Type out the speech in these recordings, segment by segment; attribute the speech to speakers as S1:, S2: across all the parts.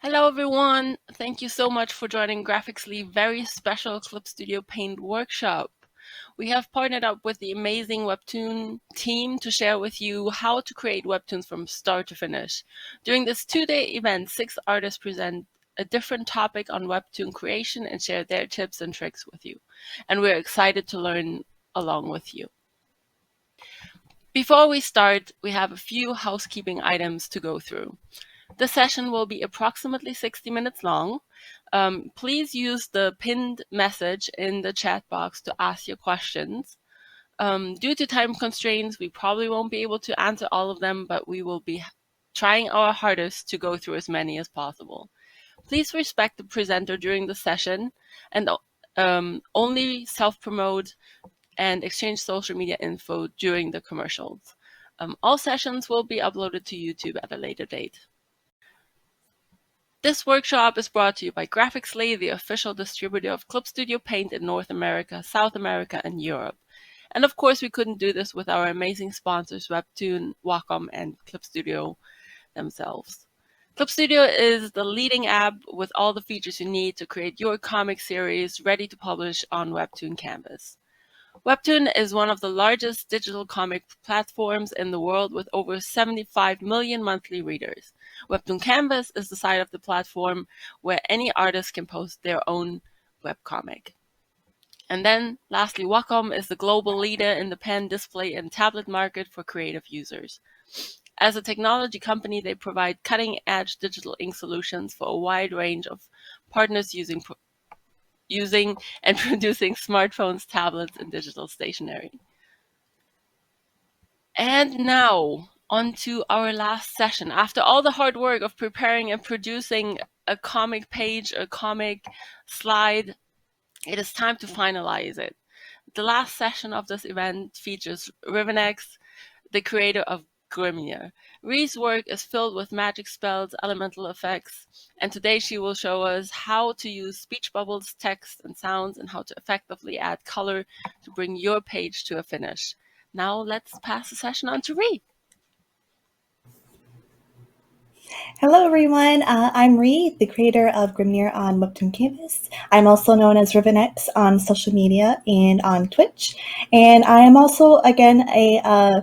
S1: Hello everyone, thank you so much for joining Graphicsly very special Clip Studio Paint workshop. We have partnered up with the amazing WEBTOON team to share with you how to create webtoons from start to finish. During this 2-day event, 6 artists present a different topic on webtoon creation and share their tips and tricks with you. And we're excited to learn along with you. Before we start, we have a few housekeeping items to go through. The session will be approximately 60 minutes long. Please use the pinned message in the chat box to ask your questions. Due to time constraints, we probably won't be able to answer all of them, but we will be trying our hardest to go through as many as possible. Please respect the presenter during the session and only self-promote and exchange social media info during the commercials. All sessions will be uploaded to YouTube at a later date. This workshop is brought to you by Graphicsly, the official distributor of Clip Studio Paint in North America, South America, and Europe. And of course, we couldn't do this with our amazing sponsors, WEBTOON, Wacom, and Clip Studio themselves. Clip Studio is the leading app with all the features you need to create your comic series ready to publish on WEBTOON Canvas. WEBTOON is one of the largest digital comic platforms in the world with over 75 million monthly readers. WEBTOON Canvas is the side of the platform where any artist can post their own webcomic. And then, lastly, Wacom is the global leader in the pen, display, and tablet market for creative users. As a technology company, they provide cutting-edge digital ink solutions for a wide range of partners using and producing smartphones, tablets, and digital stationery. And now, on to our last session. After all the hard work of preparing and producing a comic page, a comic slide, it is time to finalize it. The last session of this event features Rivenex, the creator of Grimnir. Ree's work is filled with magic spells, elemental effects, and today she will show us how to use speech bubbles, text, and sounds, and how to effectively add color to bring your page to a finish. Now let's pass the session on to Ree.
S2: Hello everyone, I'm Ree, the creator of Grimnir on WEBTOON Canvas. I'm also known as Rivenex on social media and on Twitch. And I am also, again, a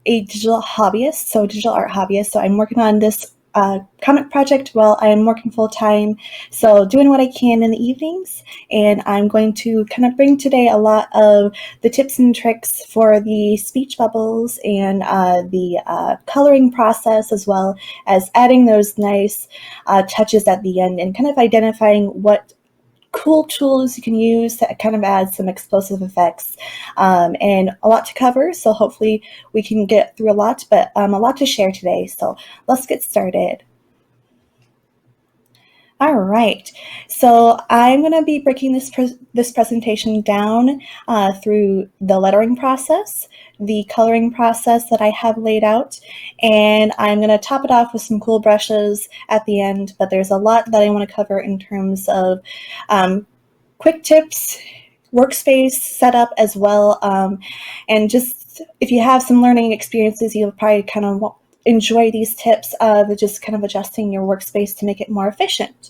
S2: digital hobbyist, so digital art hobbyist. So I'm working on this comic project while I am working full time. So doing what I can in the evenings. And I'm going to kind of bring today a lot of the tips and tricks for the speech bubbles and the coloring process, as well as adding those nice touches at the end and kind of identifying what cool tools you can use to kind of add some explosive effects, and a lot to cover. So hopefully we can get through a lot, but a lot to share today. So let's get started. All right, so I'm going to be breaking this presentation down through the lettering process, the coloring process that I have laid out, and I'm going to top it off with some cool brushes at the end, but there's a lot that I want to cover in terms of quick tips, workspace setup as well, and just if you have some learning experiences, you'll probably kind of enjoy these tips of just kind of adjusting your workspace to make it more efficient.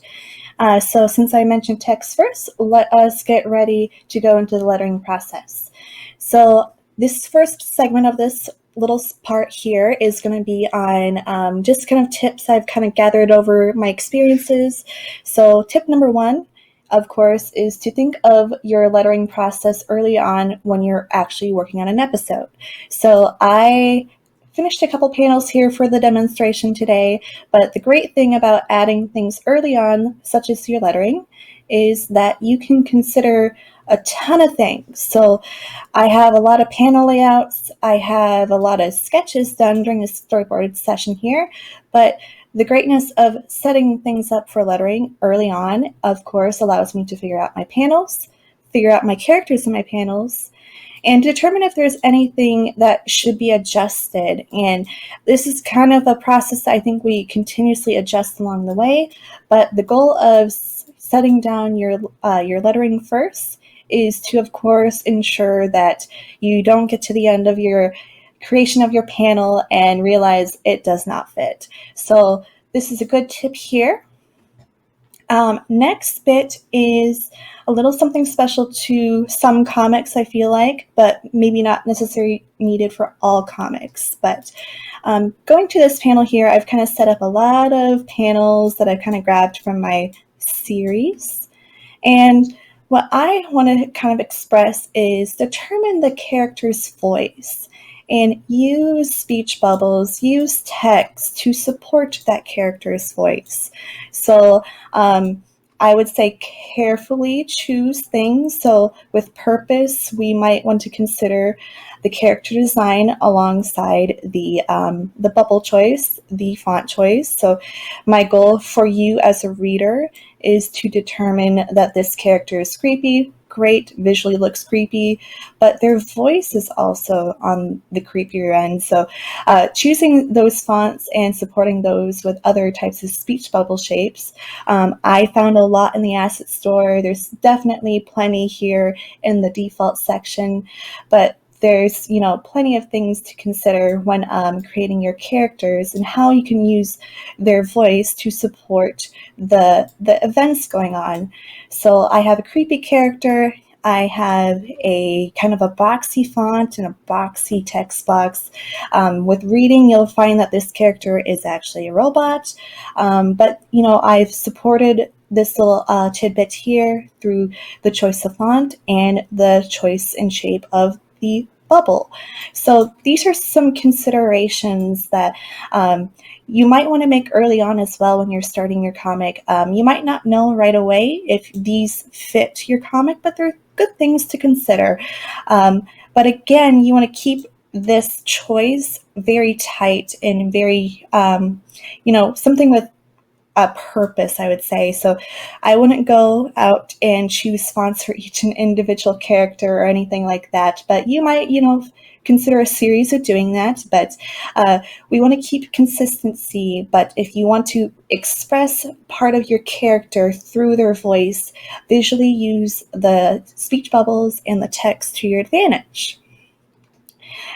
S2: So since I mentioned text first, let us get ready to go into the lettering process. So this first segment of this little part here is going to be on just kind of tips I've kind of gathered over my experiences. So tip number one, of course, is to think of your lettering process early on when you're actually working on an episode. So I finished a couple panels here for the demonstration today, but the great thing about adding things early on, such as your lettering, is that you can consider a ton of things. So I have a lot of panel layouts, I have a lot of sketches done during the storyboard session here, but the greatness of setting things up for lettering early on, of course, allows me to figure out my panels, figure out my characters in my panels, and determine if there's anything that should be adjusted. And this is kind of a process that I think we continuously adjust along the way, but the goal of setting down your lettering first is to, of course, ensure that you don't get to the end of your creation of your panel and realize it does not fit. So this is a good tip here. Next bit is a little something special to some comics, I feel like, but maybe not necessarily needed for all comics. But going to this panel here, I've kind of set up a lot of panels that I've kind of grabbed from my series. And what I want to kind of express is determine the character's voice and use speech bubbles, use text to support that character's voice. So I would say carefully choose things. So with purpose, we might want to consider the character design alongside the bubble choice, the font choice. So my goal for you as a reader is to determine that this character is creepy. Great, visually looks creepy, but their voice is also on the creepier end. So choosing those fonts and supporting those with other types of speech bubble shapes. I found a lot in the asset store. There's definitely plenty here in the default section, but there's plenty of things to consider when creating your characters and how you can use their voice to support the events going on. So I have a creepy character. I have a kind of a boxy font and a boxy text box. With reading, you'll find that this character is actually a robot. But I've supported this little tidbit here through the choice of font and the choice and shape of the bubble. So these are some considerations that you might want to make early on as well when you're starting your comic. You might not know right away if these fit your comic, but they're good things to consider. But again, you want to keep this choice very tight and very, something with a purpose, I would say. So I wouldn't go out and choose fonts for each individual character or anything like that, but you might, consider a series of doing that. But we want to keep consistency. But if you want to express part of your character through their voice, visually use the speech bubbles and the text to your advantage.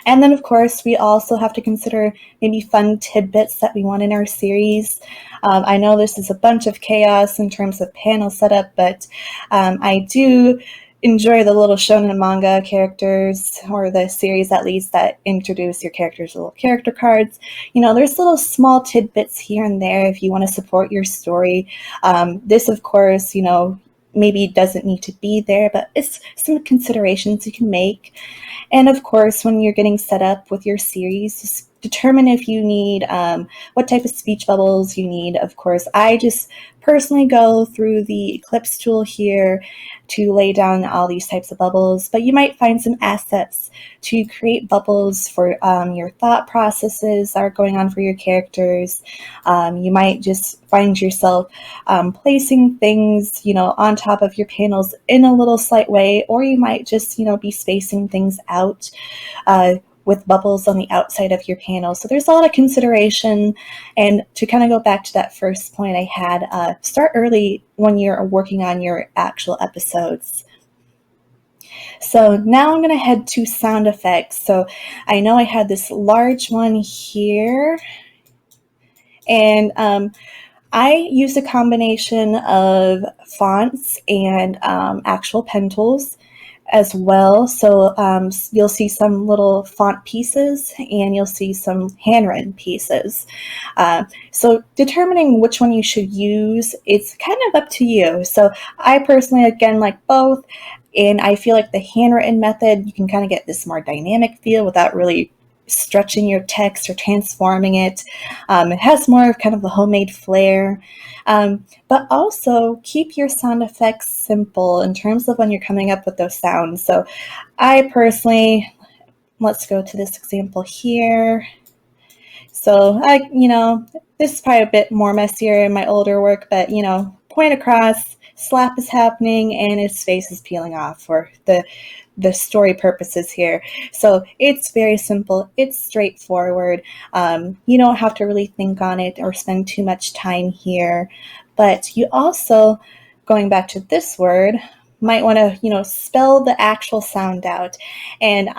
S2: And then, of course, we also have to consider maybe fun tidbits that we want in our series. I know this is a bunch of chaos in terms of panel setup, but I do enjoy the little shonen manga characters, or the series at least, that introduce your characters' little character cards. There's little small tidbits here and there if you want to support your story. This, of course, maybe doesn't need to be there, but it's some considerations you can make. And of course, when you're getting set up with your series, just determine if you need what type of speech bubbles you need. Of course, I just personally go through the Eclipse tool here to lay down all these types of bubbles, but you might find some assets to create bubbles for your thought processes that are going on for your characters. You might just find yourself placing things, on top of your panels in a little slight way, or you might just, be spacing things out with bubbles on the outside of your panel. So there's a lot of consideration. And to kind of go back to that first point I had, start early when you're working on your actual episodes. So now I'm going to head to sound effects. So I know I had this large one here, and I used a combination of fonts and actual pen tools as well. So you'll see some little font pieces and you'll see some handwritten pieces. So determining which one you should use, it's kind of up to you. So I personally, again, like both. And I feel like the handwritten method, you can kind of get this more dynamic feel without really stretching your text or transforming it. It has more of kind of the homemade flair. But also keep your sound effects simple in terms of when you're coming up with those sounds. So I personally, let's go to this example here. So this is probably a bit more messier in my older work, but point across, slap is happening, and his face is peeling off for the story purposes here. So it's very simple. It's straightforward. You don't have to really think on it or spend too much time here. But you also, going back to this word, might want to, spell the actual sound out. And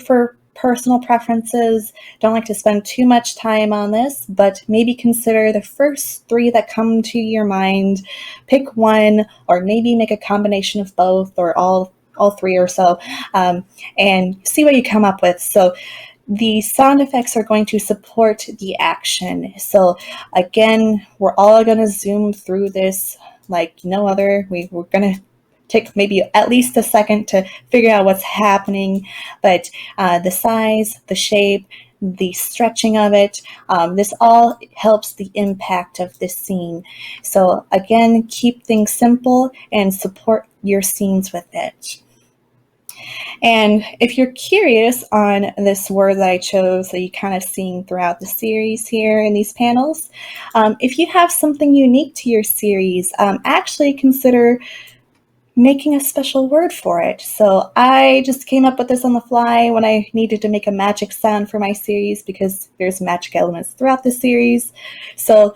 S2: for personal preferences, don't like to spend too much time on this, but maybe consider the first 3 that come to your mind. Pick one, or maybe make a combination of both, or all 3 or so, and see what you come up with. So the sound effects are going to support the action. So again, we're all going to zoom through this like no other. We're going to take maybe at least a second to figure out what's happening, but the size, the shape, the stretching of it, this all helps the impact of this scene. So again, keep things simple and support your scenes with it. And if you're curious on this word that I chose that you kind of seeing throughout the series here in these panels, if you have something unique to your series, actually consider making a special word for it. So I just came up with this on the fly when I needed to make a magic sound for my series, because there's magic elements throughout the series. So,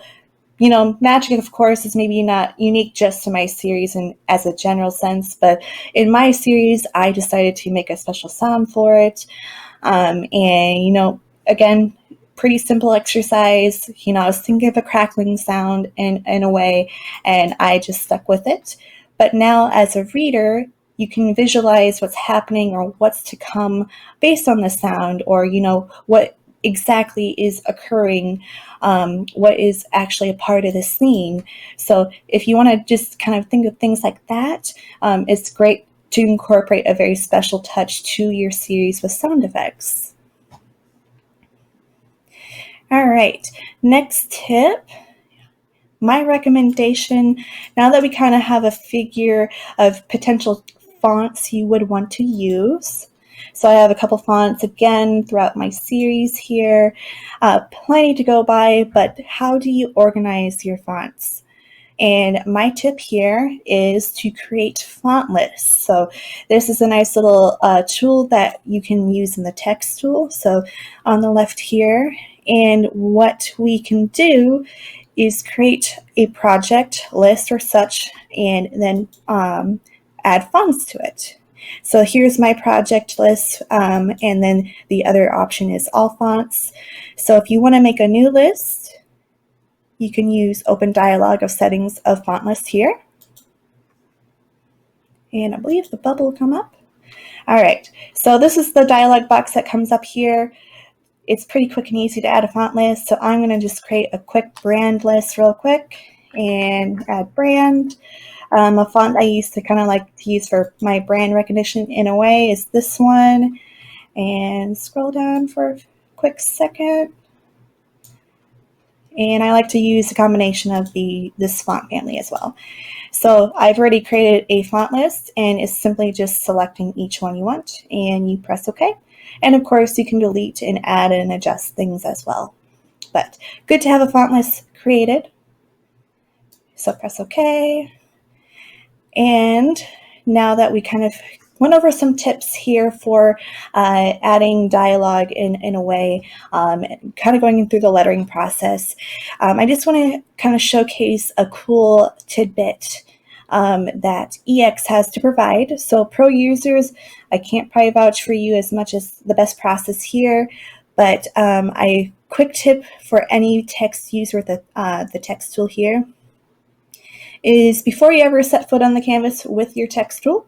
S2: you know, magic, of course, is maybe not unique just to my series and as a general sense, but in my series, I decided to make a special sound for it. And, you know, again, pretty simple exercise. You know, I was thinking of a crackling sound in a way, and I just stuck with it. But now as a reader, you can visualize what's happening or what's to come based on the sound, or, you know, what exactly is occurring, what is actually a part of the scene. So if you want to just kind of think of things like that, it's great to incorporate a very special touch to your series with sound effects. All right, next tip. My recommendation, now that we kind of have a figure of potential fonts you would want to use. So I have a couple fonts again throughout my series here, plenty to go by, but how do you organize your fonts? And my tip here is to create font lists. So this is a nice little tool that you can use in the text tool. So on the left here, and what we can do is create a project list or such, and then add fonts to it. So here's my project list, and then the other option is all fonts. So if you want to make a new list, you can use Open Dialog of Settings of Font List here. And I believe the bubble will come up. All right, so this is the dialog box that comes up here. It's pretty quick and easy to add a font list, so I'm going to just create a quick brand list real quick and add brand. A font I used to kind of like to use for my brand recognition in a way is this one. And scroll down for a quick second. And I like to use a combination of this font family as well. So I've already created a font list, and it's simply just selecting each one you want, and you press OK. And of course, you can delete and add and adjust things as well. But good to have a font list created. So press OK. And now that we kind of went over some tips here for adding dialogue in a way, kind of going through the lettering process, I just want to kind of showcase a cool tidbit that EX has to provide. So pro users, I can't probably vouch for you as much as the best process here, but a quick tip for any text user with the text tool here is before you ever set foot on the canvas with your text tool,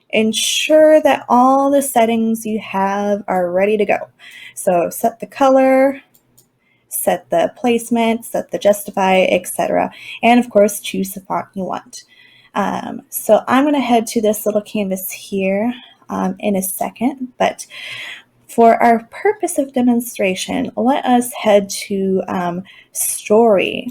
S2: ensure that all the settings you have are ready to go. So set the color, set the placement, set the justify, etc. And of course, choose the font you want. So I'm going to head to this little canvas here in a second, but for our purpose of demonstration, let us head to Story.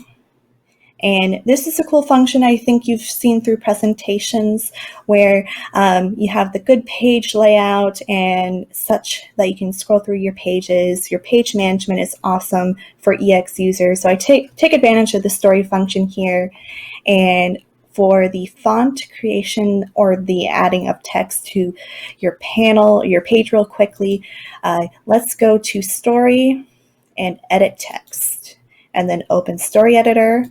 S2: And this is a cool function I think you've seen through presentations where you have the good page layout and such that you can scroll through your pages. Your page management is awesome for EX users. So I take advantage of the story function here. And for the font creation or the adding of text to your panel, your page real quickly, let's go to Story and Edit Text. And then open Story Editor.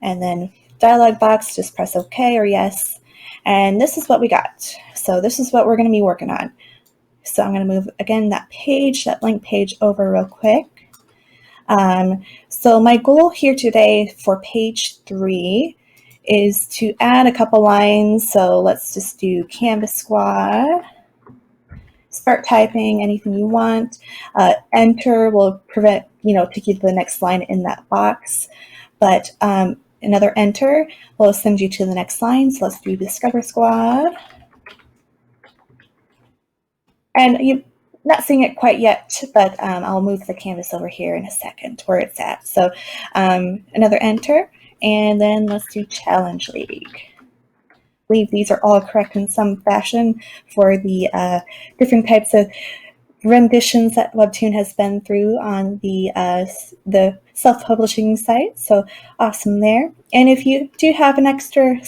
S2: And then dialog box, just press OK or yes. And this is what we got. So this is what we're going to be working on. So I'm going to move, again, that blank page over real quick. So my goal here today for page 3 is to add a couple lines. So let's just do Canvas Squad. Start typing anything you want. Enter will take you to the next line in that box. But another enter will send you to the next line. So let's do Discover Squad. And you're not seeing it quite yet, but I'll move the canvas over here in a second where it's at. So another enter, and then let's do Challenge League. I believe these are all correct in some fashion for the different types of renditions that WEBTOON has been through on the self-publishing site. So awesome there. And if you do have an extra,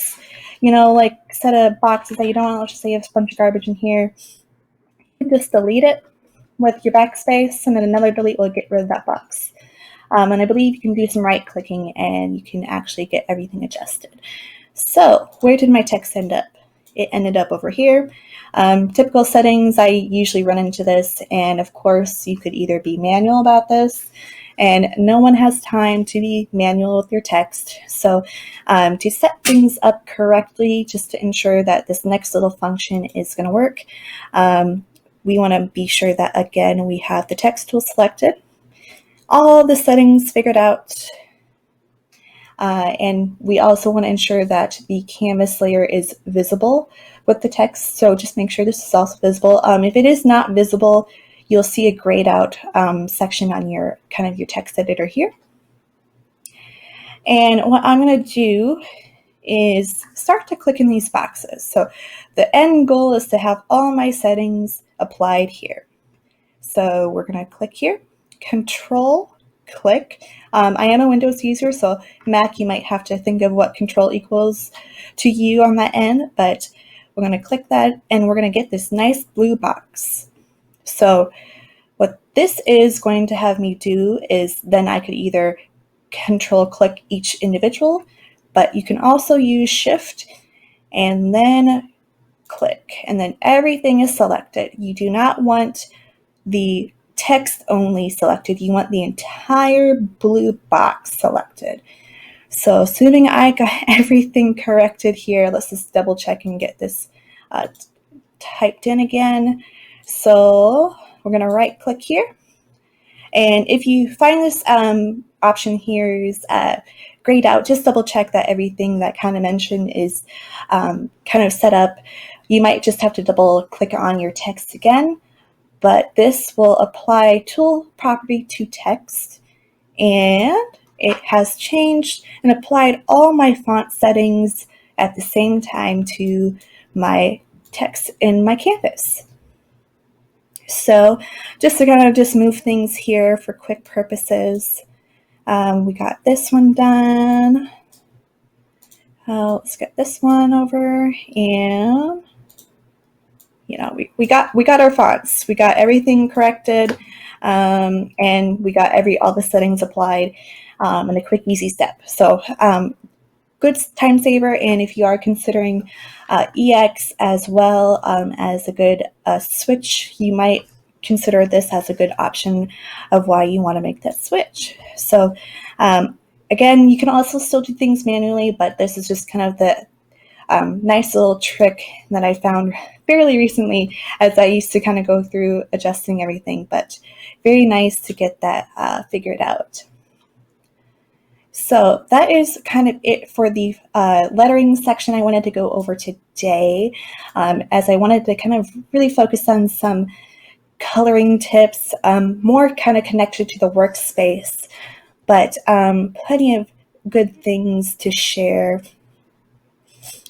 S2: like set of boxes that you don't want, let's just say you have a bunch of garbage in here, you can just delete it with your backspace, and then another delete will get rid of that box. And I believe you can do some right clicking and you can actually get everything adjusted. So where did my text end up? It ended up over here. Typical settings, I usually run into this, and of course you could either be manual about this, and no one has time to be manual with your text. So to set things up correctly, just to ensure that this next little function is going to work, we want to be sure that, again, we have the text tool selected, all the settings figured out, and we also want to ensure that the canvas layer is visible with the text. So just make sure this is also visible. If it is not visible, you'll see a grayed out section on your text editor here. And what I'm going to do is start to click in these boxes. So the end goal is to have all my settings applied here. So we're going to click here, Control click. I am a Windows user, so Mac, you might have to think of what Control equals to you on that end, but we're going to click that and we're going to get this nice blue box. So what this is going to have me do is then I could either Control click each individual, but you can also use Shift and then click, and then everything is selected. You do not want the text only selected. You want the entire blue box selected. So assuming I got everything corrected here, let's just double check and get this typed in again. So we're going to right click here. And if you find this option here is grayed out, just double check that everything that kind of mentioned is kind of set up. You might just have to double click on your text again, but this will apply tool property to text, and it has changed and applied all my font settings at the same time to my text in my canvas. So just to kind of just move things here for quick purposes, we got this one done. Let's get this one over, and we got our fonts, we got everything corrected, and we got all the settings applied in a quick, easy step. So good time saver, and if you are considering EX as well as a good switch, you might consider this as a good option of why you want to make that switch. So again, you can also still do things manually, but this is just kind of the nice little trick that I found fairly recently as I used to kind of go through adjusting everything, but very nice to get that figured out. So that is kind of it for the lettering section I wanted to go over today, as I wanted to kind of really focus on some coloring tips, more kind of connected to the workspace, but plenty of good things to share.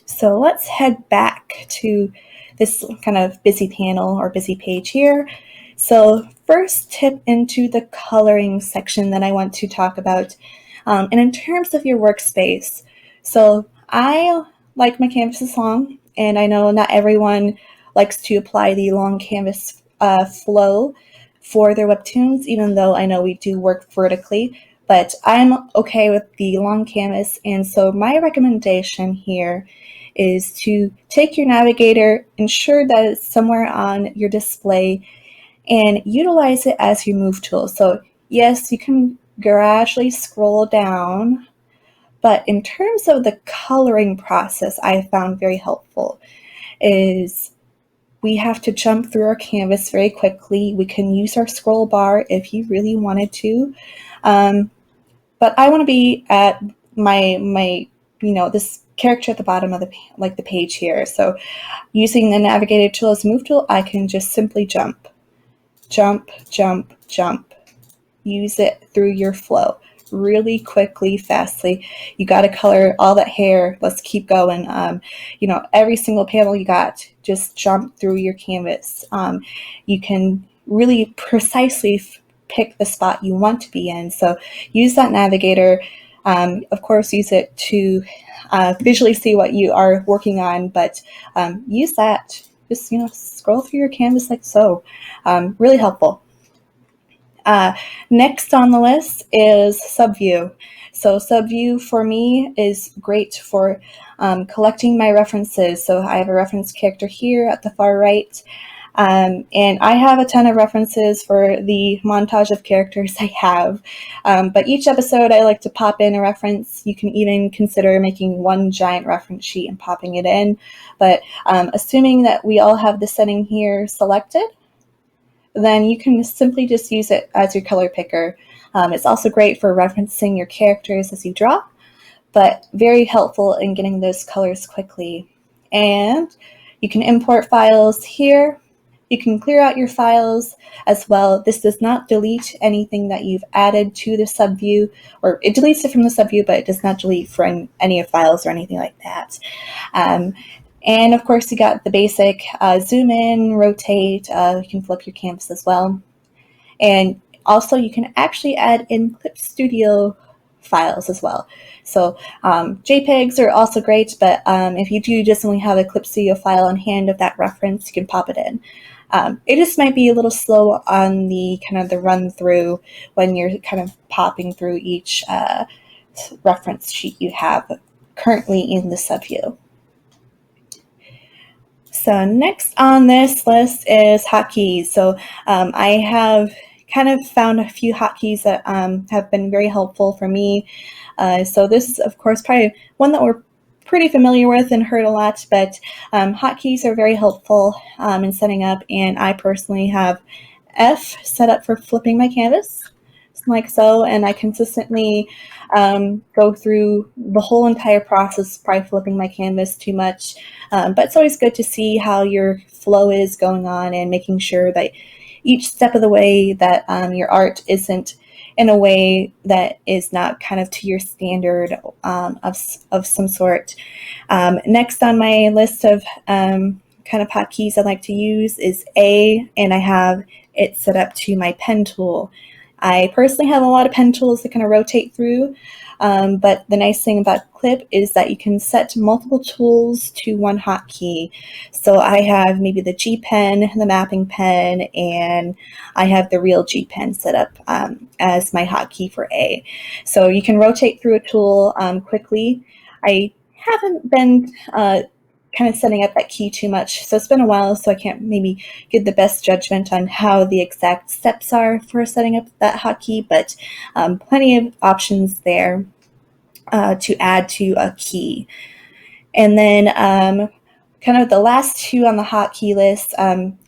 S2: So let's head back to this kind of busy panel or busy page here. So first tip into the coloring section that I want to talk about. And in terms of your workspace, so I like my canvases long, and I know not everyone likes to apply the long canvas flow for their webtoons, even though I know we do work vertically, but I'm okay with the long canvas. And so my recommendation here is to take your navigator, ensure that it's somewhere on your display, and utilize it as your move tool. So yes, you can gradually scroll down, but in terms of the coloring process, I found very helpful is we have to jump through our canvas very quickly. We can use our scroll bar if you really wanted to. But I want to be at my this character at the bottom of the page here. So using the navigator tool as move tool, I can just simply jump, jump, jump, jump. Use it through your flow really quickly, fastly. You got to color all that hair. Let's keep going. Every single panel you got, just jump through your canvas. You can really precisely pick the spot you want to be in. So use that navigator. Of course, use it to visually see what you are working on, but use that. Just scroll through your canvas like so. Really helpful. Next on the list is Subview. So Subview for me is great for collecting my references. So I have a reference character here at the far right. And I have a ton of references for the montage of characters I have. But each episode I like to pop in a reference. You can even consider making one giant reference sheet and popping it in. But assuming that we all have the setting here selected, then you can simply just use it as your color picker. It's also great for referencing your characters as you draw, but very helpful in getting those colors quickly. And you can import files here. You can clear out your files as well. This does not delete anything that you've added to the subview, or it deletes it from the subview, but it does not delete from any of files or anything like that. And of course, you got the basic zoom in, rotate. You can flip your canvas as well. And also, you can actually add in Clip Studio files as well. So JPEGs are also great, but if you do just only have a Clip Studio file on hand of that reference, you can pop it in. It just might be a little slow on the kind of the run through when you're kind of popping through each reference sheet you have currently in the subview. So next on this list is hotkeys. So I have kind of found a few hotkeys that have been very helpful for me. So this is, of course, probably one that we're pretty familiar with and heard a lot, but hotkeys are very helpful in setting up, and I personally have F set up for flipping my canvas, like so, and I consistently go through the whole entire process, probably flipping my canvas too much, but it's always good to see how your flow is going on and making sure that each step of the way that your art isn't in a way that is not kind of to your standard of some sort. Next on my list of kind of hotkeys I like to use is A, and I have it set up to my pen tool. I personally have a lot of pen tools that kind of rotate through, but the nice thing about Clip is that you can set multiple tools to one hotkey. So I have maybe the G pen, the mapping pen, and I have the real G pen set up as my hotkey for A. So you can rotate through a tool quickly. I haven't been kind of setting up that key too much. So it's been a while, so I can't maybe give the best judgment on how the exact steps are for setting up that hotkey, but plenty of options there to add to a key. And then kind of the last two on the hotkey list,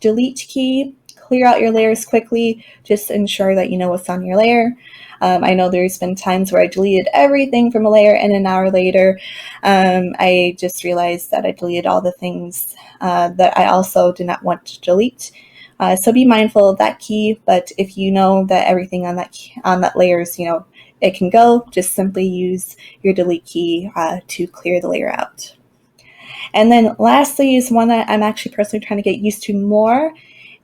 S2: delete key, clear out your layers quickly, just ensure that you know what's on your layer. I know there's been times where I deleted everything from a layer, and an hour later, I just realized that I deleted all the things that I also did not want to delete. So be mindful of that key, but if you know that everything on that layer is, it can go, just simply use your delete key to clear the layer out. And then lastly is one that I'm actually personally trying to get used to more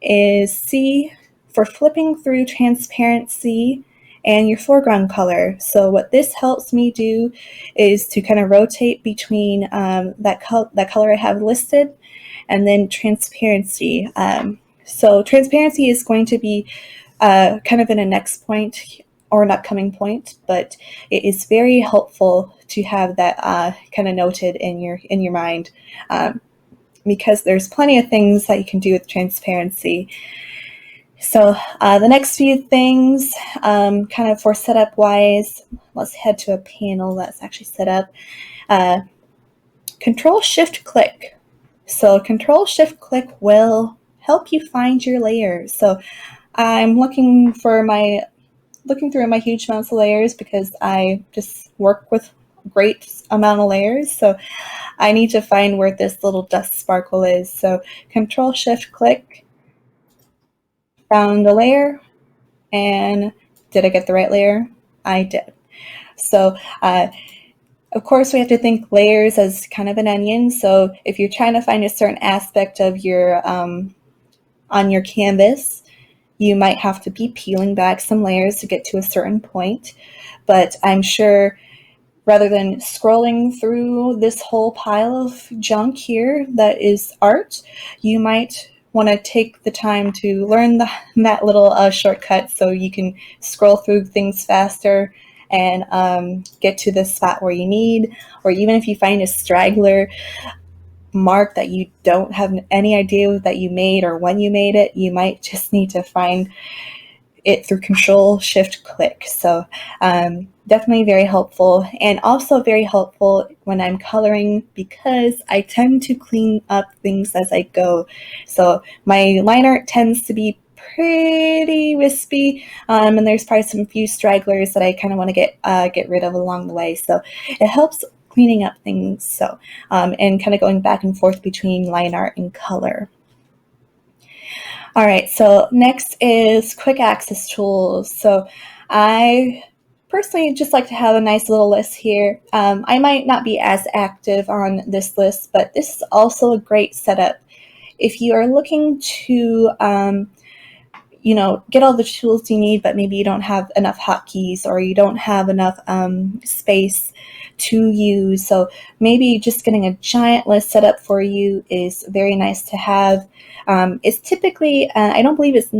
S2: is C for flipping through transparency and your foreground color. So what this helps me do is to kind of rotate between that color I have listed and then transparency. So transparency is going to be kind of in a next point or an upcoming point, but it is very helpful to have that kind of noted in your mind, because there's plenty of things that you can do with transparency. So the next few things, kind of for setup wise, let's head to a panel that's actually set up. Control-Shift-Click. So Control-Shift-Click will help you find your layers. So I'm looking through my huge amounts of layers because I just work with great amount of layers. So I need to find where this little dust sparkle is. So Control-Shift-Click, found the layer, and did I get the right layer? I did. So of course, we have to think layers as kind of an onion. So if you're trying to find a certain aspect of your on your canvas, you might have to be peeling back some layers to get to a certain point. But I'm sure rather than scrolling through this whole pile of junk here that is art, you might want to take the time to learn that little shortcut so you can scroll through things faster and get to the spot where you need. Or even if you find a straggler mark that you don't have any idea that you made or when you made it, you might just need to find it through Control-Shift-Click. So definitely very helpful, and also very helpful when I'm coloring because I tend to clean up things as I go. So my line art tends to be pretty wispy, and there's probably some few stragglers that I kind of want to get rid of along the way. So it helps cleaning up things. So and kind of going back and forth between line art and color. All right, so next is quick access tools. So I personally just like to have a nice little list here. I might not be as active on this list, but this is also a great setup. If you are looking to get all the tools you need, but maybe you don't have enough hotkeys or you don't have enough space to use. So maybe just getting a giant list set up for you is very nice to have. It's typically, I don't believe it's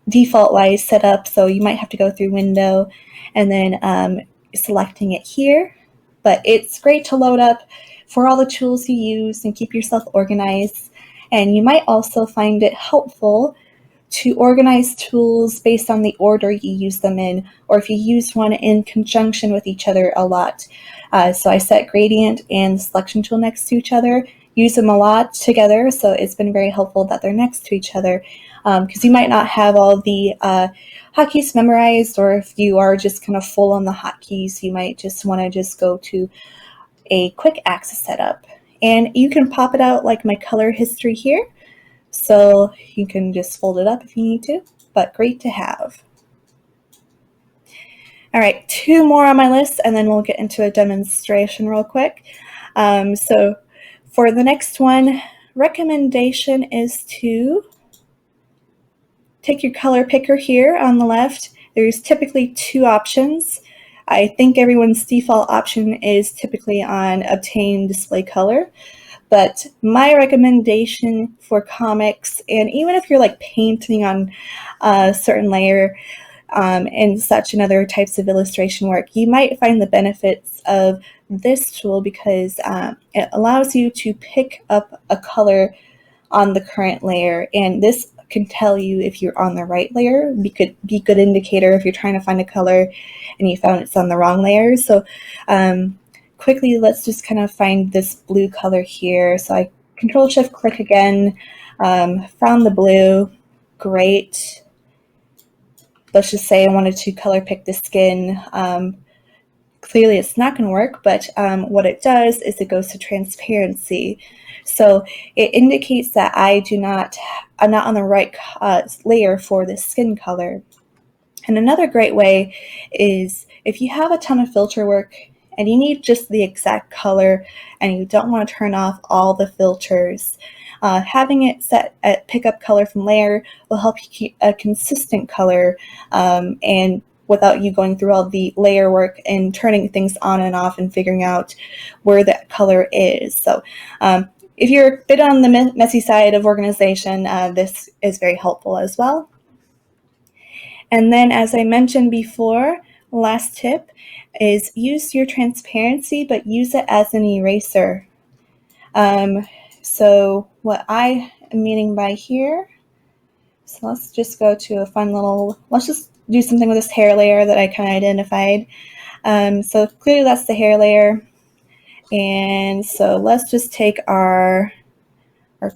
S2: default-wise set up, so you might have to go through Window and then selecting it here. But it's great to load up for all the tools you use and keep yourself organized. And you might also find it helpful to organize tools based on the order you use them in, or if you use one in conjunction with each other a lot. So I set gradient and selection tool next to each other, use them a lot together, so it's been very helpful that they're next to each other, because you might not have all the hotkeys memorized, or if you are just kind of full on the hotkeys, you might just want to just go to a quick access setup. And you can pop it out like my color history here, so you can just fold it up if you need to, but great to have. All right, 2 more on my list, and then we'll get into a demonstration real quick. So for the next one, recommendation is to take your color picker here on the left. There's typically 2 options. I think everyone's default option is typically on Obtain Display Color. But my recommendation for comics, and even if you're like painting on a certain layer and such and other types of illustration work, you might find the benefits of this tool because it allows you to pick up a color on the current layer, and this can tell you if you're on the right layer. It could be a good indicator if you're trying to find a color and you found it's on the wrong layer. So quickly, let's just kind of find this blue color here. So I Control-Shift-Click again, found the blue, great. Let's just say I wanted to color pick the skin. Clearly it's not going to work, but what it does is it goes to transparency. So it indicates that I'm not on the right layer for this skin color. And another great way is if you have a ton of filter work and you need just the exact color and you don't want to turn off all the filters, having it set at pick up color from layer will help you keep a consistent color and without you going through all the layer work and turning things on and off and figuring out where that color is. So if you're a bit on the messy side of organization, this is very helpful as well. And then, as I mentioned before, last tip is use your transparency, but use it as an eraser. So what I am meaning by here, so let's just go to a fun little, let's just do something with this hair layer that I kind of identified. So clearly that's the hair layer. And so let's just take our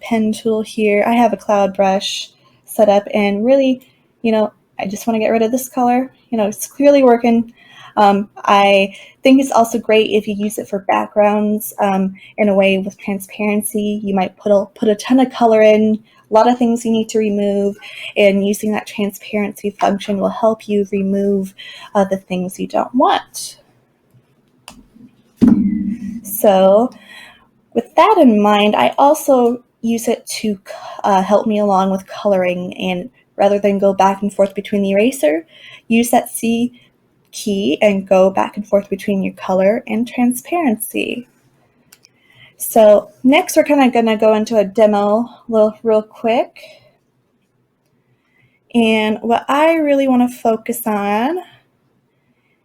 S2: pen tool here. I have a cloud brush set up, and really, I just want to get rid of this color. It's clearly working. I think it's also great if you use it for backgrounds in a way with transparency. You might put a ton of color in, a lot of things you need to remove, and using that transparency function will help you remove the things you don't want. So with that in mind, I also use it to help me along with coloring, and rather than go back and forth between the eraser, use that C key and go back and forth between your color and transparency. So next we're kind of going to go into a demo real quick. And what I really want to focus on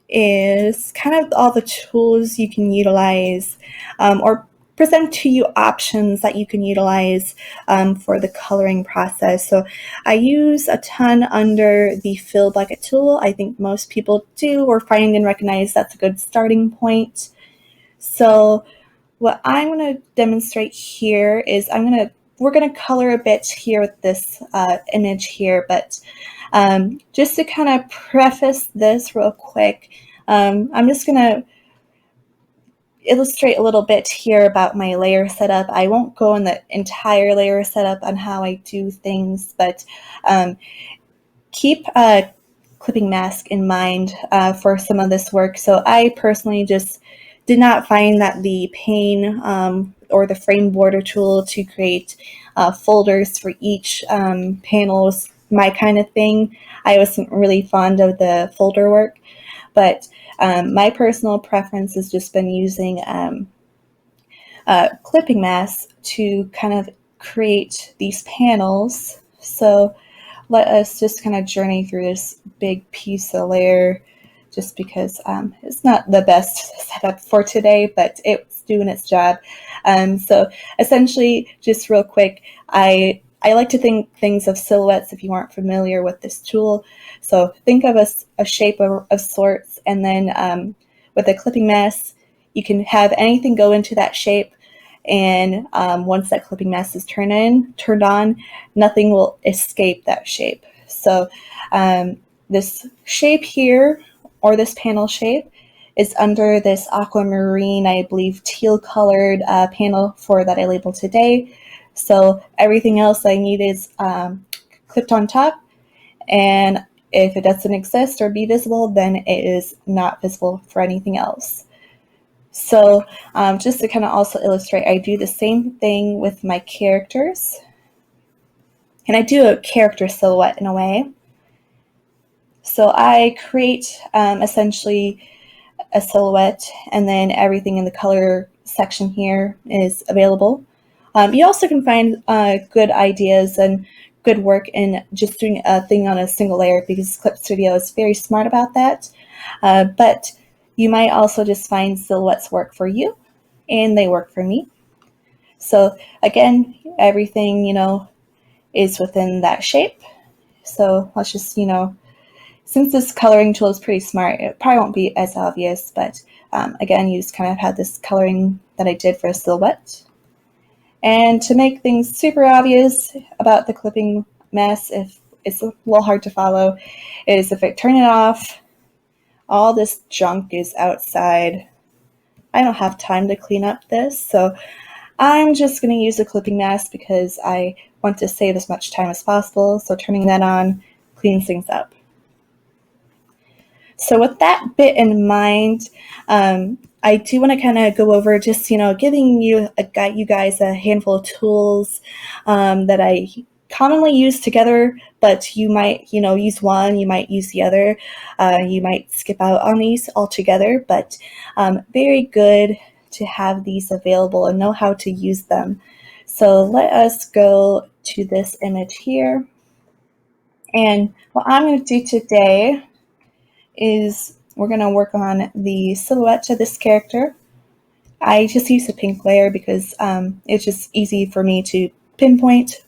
S2: is kind of all the tools you can utilize or present to you options that you can utilize for the coloring process. So I use a ton under the Fill bucket tool. I think most people do or find and recognize that's a good starting point. So what I'm going to demonstrate here is we're going to color a bit here with this image here, but just to kind of preface this real quick, I'm just going to illustrate a little bit here about my layer setup. I won't go in the entire layer setup on how I do things, but keep clipping mask in mind for some of this work. So I personally just did not find that the pane or the frame border tool to create folders for each panel was my kind of thing. I wasn't really fond of the folder work, but my personal preference has just been using clipping masks to kind of create these panels. So let us just kind of journey through this big piece of layer, just because it's not the best setup for today, but it's doing its job. So essentially, just real quick, I like to think things of silhouettes if you aren't familiar with this tool. So think of a shape of sorts, and then with a clipping mask, you can have anything go into that shape, and once that clipping mask is turned on, nothing will escape that shape. So this shape here, or this panel shape, is under this aquamarine, I believe teal colored panel that I labeled today. So everything else I need is clipped on top, and if it doesn't exist or be visible, then it is not visible for anything else. So just to kind of also illustrate, I do the same thing with my characters, and I do a character silhouette in a way. So I create essentially a silhouette, and then everything in the color section here is available. You also can find good ideas and good work in just doing a thing on a single layer, because Clip Studio is very smart about that. But you might also just find silhouettes work for you, and they work for me. So again, everything, is within that shape. So let's just, since this coloring tool is pretty smart, it probably won't be as obvious, but again, you just kind of have this coloring that I did for a silhouette. And to make things super obvious about the clipping mess, if it's a little hard to follow, is if I turn it off, all this junk is outside. I don't have time to clean up this, so I'm just going to use a clipping mask because I want to save as much time as possible. So turning that on cleans things up. So with that bit in mind, I do want to kind of go over just, giving you guys a handful of tools that I commonly use together, but you might, use one, you might use the other, you might skip out on these altogether, but very good to have these available and know how to use them. So let us go to this image here. And what I'm going to do today is we're going to work on the silhouette of this character. I just use a pink layer because it's just easy for me to pinpoint.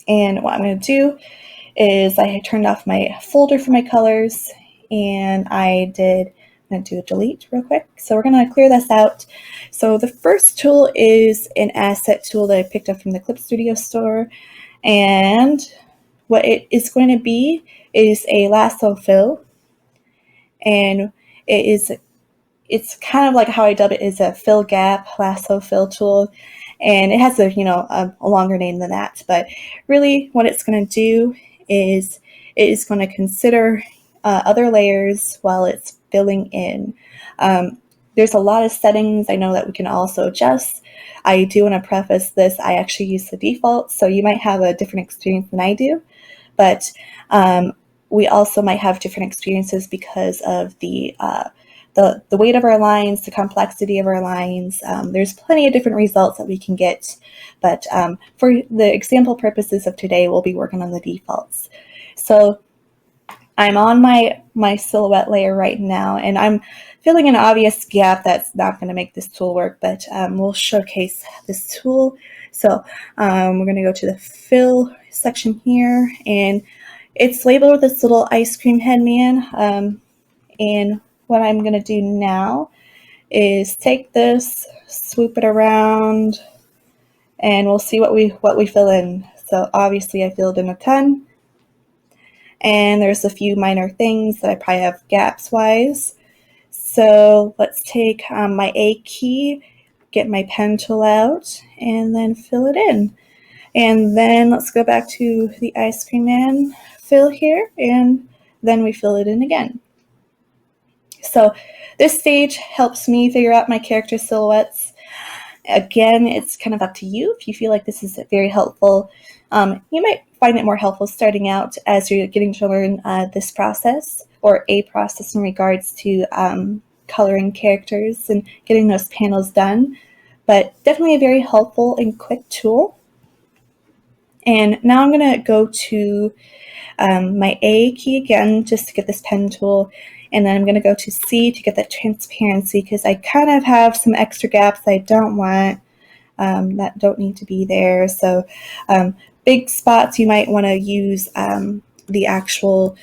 S2: And what I'm going to do is I turned off my folder for my colors, and I'm going to do a delete real quick. So we're going to clear this out. So the first tool is an asset tool that I picked up from the Clip Studio store. And what it is going to be is a Lasso Fill. And it's kind of like how I dub it is a fill gap lasso fill tool. And it has a longer name than that. But really what it's going to do is it is going to consider other layers while it's filling in. There's a lot of settings I know that we can also adjust. I do want to preface this, I actually use the default, so you might have a different experience than I do, but we also might have different experiences because of the weight of our lines, the complexity of our lines. There's plenty of different results that we can get, but for the example purposes of today, we'll be working on the defaults. So I'm on my silhouette layer right now, and I'm filling an obvious gap that's not going to make this tool work, but we'll showcase this tool. So we're going to go to the fill section here, and it's labeled with this little ice cream head man. And what I'm going to do now is take this, swoop it around, and we'll see what we fill in. So obviously I filled in a ton. And there's a few minor things that I probably have gaps wise. So let's take my A key, get my pen tool out, and then fill it in. And then let's go back to the ice cream man fill here, and then we fill it in again. So this stage helps me figure out my character silhouettes. Again, it's kind of up to you if you feel like this is very helpful. You might find it more helpful starting out as you're getting to learn this process, or a process in regards to coloring characters and getting those panels done, but definitely a very helpful and quick tool. And now I'm going to go to my A key again just to get this pen tool, and then I'm going to go to C to get that transparency because I kind of have some extra gaps I don't want, that don't need to be there. So big spots you might want to use the actual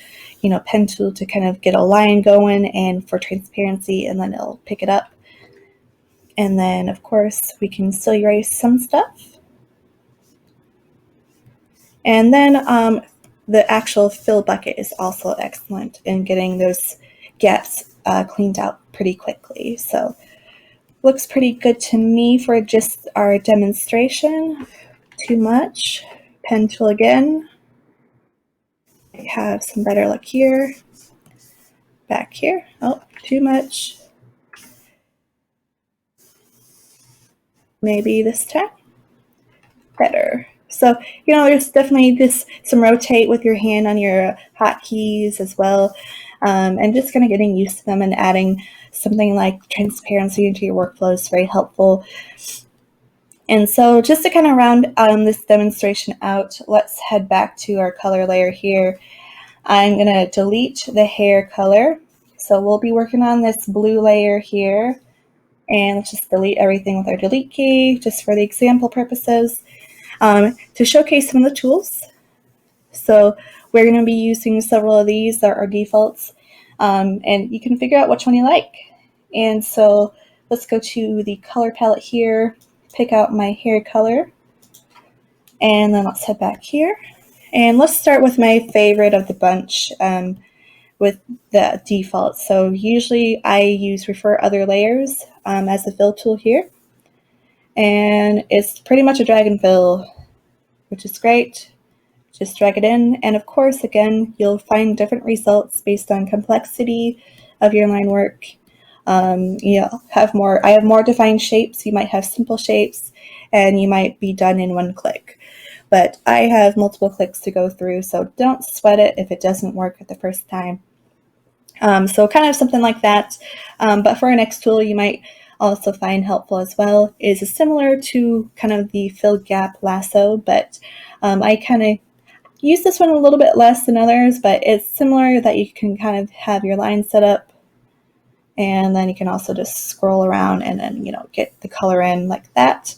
S2: pen tool to kind of get a line going and for transparency, and then it'll pick it up. And then of course we can still erase some stuff. And then the actual fill bucket is also excellent in getting those gaps cleaned out pretty quickly. So looks pretty good to me for just our demonstration. Too much. Pen tool again. I have some better luck here. Back here. Oh, too much. Maybe this time. Better. So, there's definitely some rotate with your hand on your hotkeys as well. And just kind of getting used to them and adding something like transparency into your workflow is very helpful. And so just to kind of round this demonstration out, let's head back to our color layer here. I'm going to delete the hair color. So we'll be working on this blue layer here. And let's just delete everything with our delete key, just for the example purposes. To showcase some of the tools. So we're going to be using several of these that are defaults. And you can figure out which one you like. And so let's go to the color palette here, pick out my hair color, and then let's head back here. And let's start with my favorite of the bunch with the default. So usually I use refer other layers as a fill tool here. And it's pretty much a drag and fill, which is great. Just drag it in. And of course, again, you'll find different results based on complexity of your line work. I have more defined shapes. You might have simple shapes and you might be done in one click. But I have multiple clicks to go through, so don't sweat it if it doesn't work at the first time. So kind of something like that. But for our next tool, you might also find helpful as well is similar to kind of the fill gap lasso, but I kind of use this one a little bit less than others, but it's similar that you can kind of have your line set up And then you can also just scroll around and then, get the color in like that.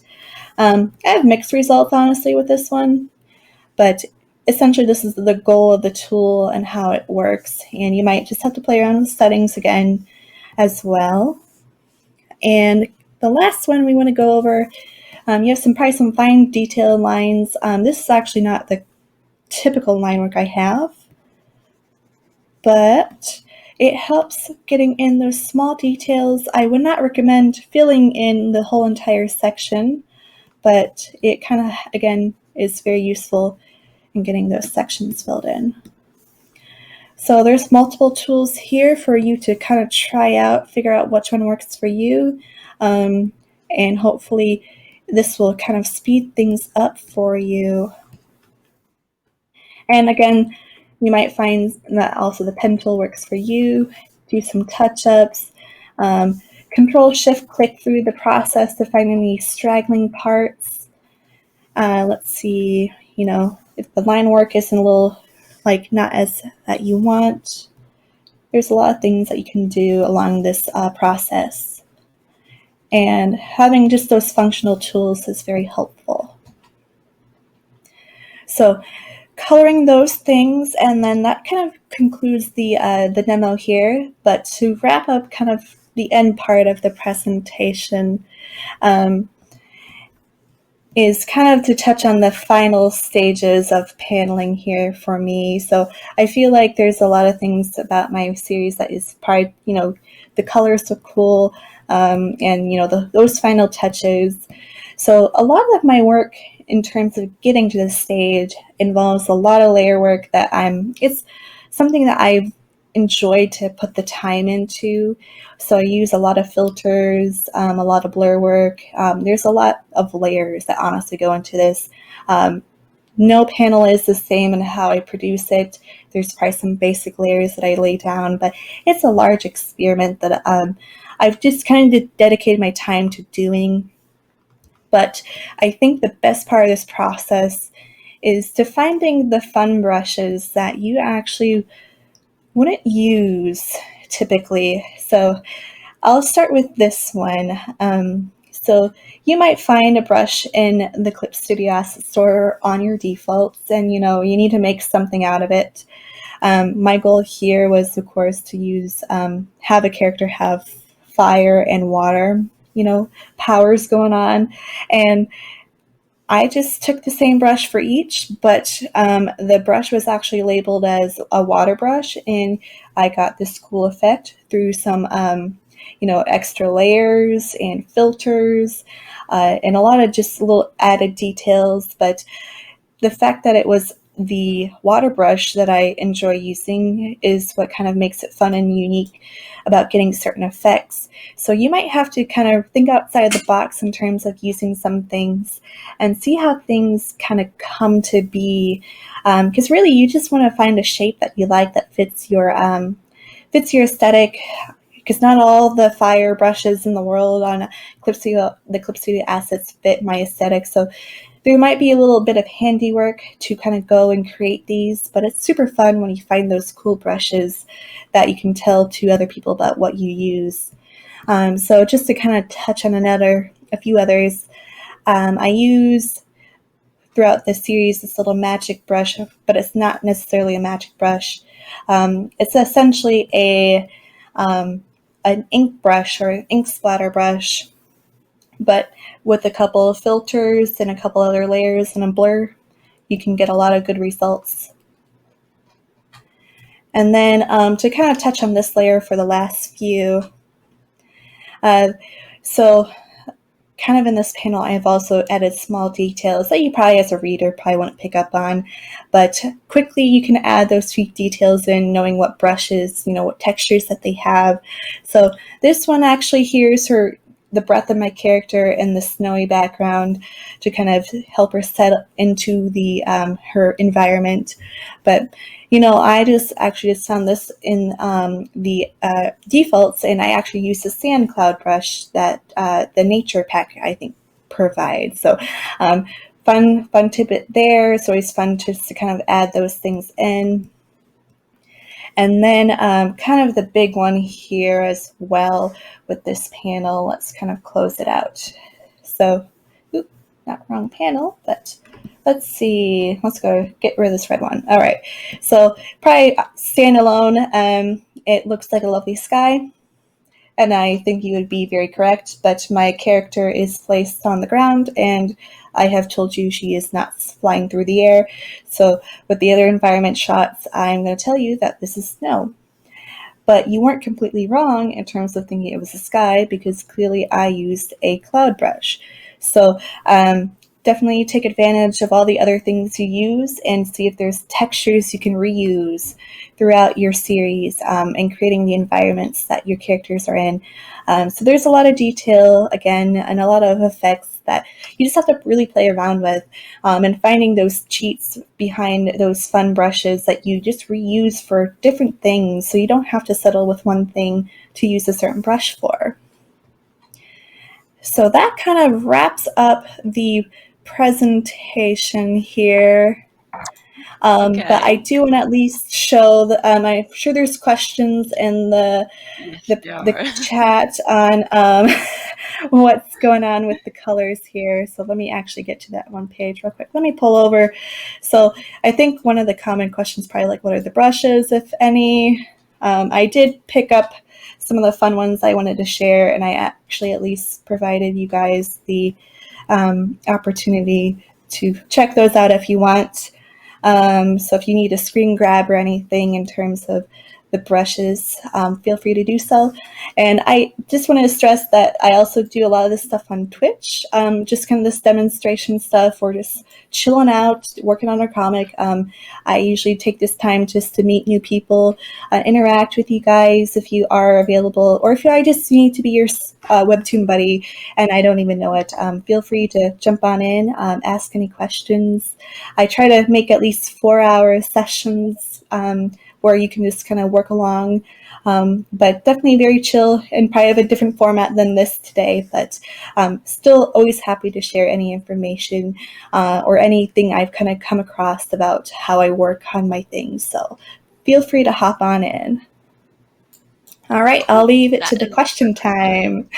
S2: I have mixed results, honestly, with this one, but essentially this is the goal of the tool and how it works. And you might just have to play around with settings again as well. And the last one we want to go over, you have probably some fine detailed lines. This is actually not the typical line work I have, but it helps getting in those small details. I would not recommend filling in the whole entire section, but it kind of, again, is very useful in getting those sections filled in. So there's multiple tools here for you to kind of try out, figure out which one works for you, and hopefully this will kind of speed things up for you. And again, you might find that also the pen tool works for you. Do some touch-ups. Control-Shift-Click through the process to find any straggling parts. Let's see, if the line work isn't a little, not as that you want. There's a lot of things that you can do along this process. And having just those functional tools is very helpful. So coloring those things, and then that kind of concludes the demo here. But to wrap up kind of the end part of the presentation, is kind of to touch on the final stages of paneling here for me. So I feel like there's a lot of things about my series that is probably, the colors are cool, and, those final touches. So a lot of my work in terms of getting to this stage involves a lot of layer work that it's something that I've enjoyed to put the time into. So I use a lot of filters, a lot of blur work. There's a lot of layers that honestly go into this. No panel is the same in how I produce it. There's probably some basic layers that I lay down, but it's a large experiment that I've just kind of dedicated my time to doing. But I think the best part of this process is to finding the fun brushes that you actually wouldn't use typically. So I'll start with this one. So you might find a brush in the Clip Studio Asset Store on your defaults, and you need to make something out of it. My goal here was, of course, to use have a character have fire and water, powers going on, and I just took the same brush for each, but the brush was actually labeled as a water brush, and I got this cool effect through some, extra layers and filters, and a lot of just little added details. But the fact that it was the water brush that I enjoy using is what kind of makes it fun and unique about getting certain effects. So you might have to kind of think outside the box in terms of using some things and see how things kind of come to be. Because really you just want to find a shape that you like that fits your aesthetic. Because not all the fire brushes in the world on the Clip Studio assets fit my aesthetic. So there might be a little bit of handiwork to kind of go and create these, but it's super fun when you find those cool brushes that you can tell to other people about what you use. So just to kind of touch on a few others, I use throughout the series this little magic brush, but it's not necessarily a magic brush. It's essentially an ink brush or an ink splatter brush, but with a couple of filters and a couple other layers and a blur, you can get a lot of good results. And then to kind of touch on this layer for the last few, so kind of in this panel, I've also added small details that you probably as a reader probably won't pick up on, but quickly you can add those sweet details in, knowing what brushes, what textures that they have. So this one actually here is the breath of my character and the snowy background to kind of help her set into the her environment. But I just found this in the defaults, and I actually used the sand cloud brush that the nature pack I think provides. So fun tidbit there. It's always fun just to kind of add those things in. And then kind of the big one here as well with this panel, let's kind of close it out. So, not wrong panel, but let's see. Let's go get rid of this red one. All right. So probably standalone. It looks like a lovely sky. And I think you would be very correct, but my character is placed on the ground, and I have told you she is not flying through the air. So with the other environment shots, I'm going to tell you that this is snow. But you weren't completely wrong in terms of thinking it was the sky, because clearly I used a cloud brush. So definitely take advantage of all the other things you use and see if there's textures you can reuse throughout your series and creating the environments that your characters are in. So there's a lot of detail, again, and a lot of effects that you just have to really play around with, and finding those cheats behind those fun brushes that you just reuse for different things, so you don't have to settle with one thing to use a certain brush for. So that kind of wraps up the presentation here.
S1: Okay.
S2: But I do want to at least show that I'm sure there's questions in the chat on what's going on with the colors here. So let me actually get to that one page real quick. Let me pull over. So I think one of the common questions probably like, what are the brushes, if any? I did pick up some of the fun ones I wanted to share, and I actually at least provided you guys the opportunity to check those out if you want. So if you need a screen grab or anything in terms of the brushes, feel free to do so. And I just want to stress that I also do a lot of this stuff on Twitch, just kind of this demonstration stuff, or just chilling out, working on our comic. I usually take this time just to meet new people, interact with you guys if you are available, or if I just need to be your Webtoon buddy and I don't even know it. Feel free to jump on in, ask any questions. I try to make at least 4-hour sessions where you can just kind of work along, but definitely very chill and probably have a different format than this today, but still always happy to share any information or anything I've kind of come across about how I work on my things. So feel free to hop on in. All right, I'll leave it to the question time.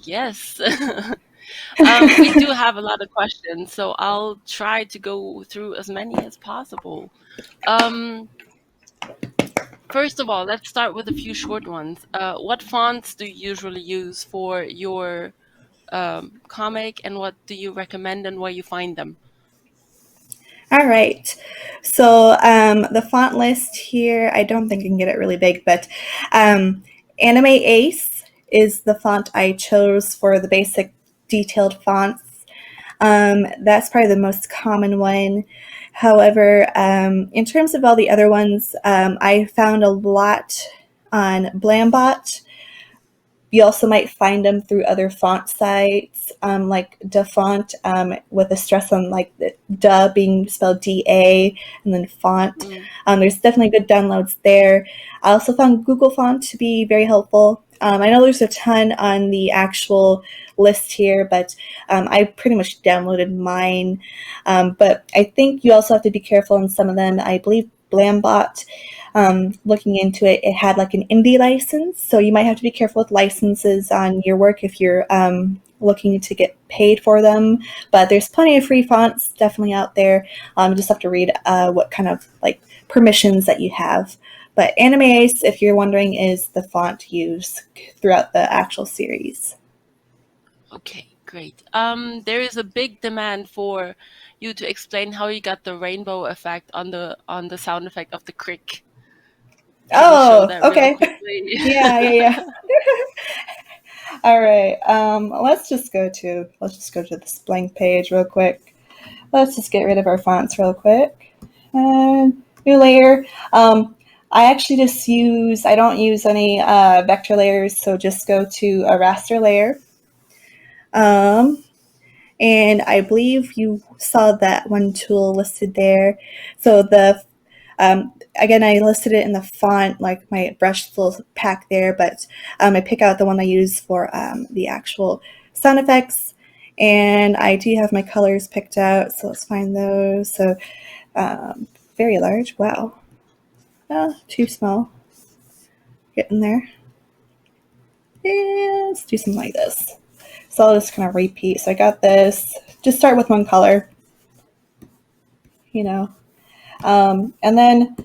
S1: Yes. We do have a lot of questions, so I'll try to go through as many as possible. First of all, let's start with a few short ones. What fonts do you usually use for your comic, and what do you recommend and where you find them?
S2: All right. So the font list here, I don't think I can get it really big, but Anime Ace is the font I chose for the basic detailed fonts. That's probably the most common one. However, in terms of all the other ones, I found a lot on Blambot. You also might find them through other font sites, like DaFont, with a stress on like the Da being spelled D-A, and then font. There's definitely good downloads there. I also found Google Font to be very helpful. I know there's a ton on the actual list here, but I pretty much downloaded mine. But I think you also have to be careful in some of them. I believe Blambot, looking into it, it had like an indie license, so you might have to be careful with licenses on your work if you're looking to get paid for them. But there's plenty of free fonts definitely out there. You just have to read what kind of like permissions that you have. But Anime Ace, if you're wondering, is the font used throughout the actual series.
S1: Okay, great. There is a big demand for you to explain how you got the rainbow effect on the sound effect of the crick. Can you show that really quickly?
S2: Yeah. All right. Let's just go to this blank page real quick. Let's just get rid of our fonts real quick. New layer. I actually just I don't use any vector layers, so just go to a raster layer. And I believe you saw that one tool listed there. So again, I listed it in the font, like my brush little pack there, but I pick out the one I use for the actual sound effects. And I do have my colors picked out, so let's find those. So very large, wow. too small. Getting there. And let's do something like this. So I'll just kind of repeat. So I got this. Just start with one color, and then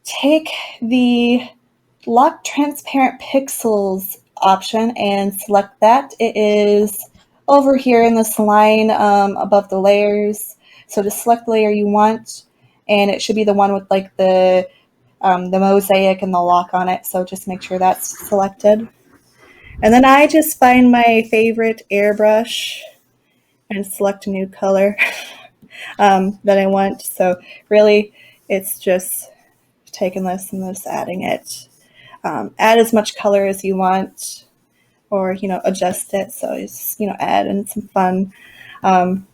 S2: take the lock transparent pixels option and select that. It is over here in this line above the layers. So just select the layer you want, and it should be the one with like the mosaic and the lock on it. So just make sure that's selected. And then I just find my favorite airbrush and select a new color that I want. So really, it's just taking this and just adding it. Add as much color as you want, or adjust it. So it's add in some fun. And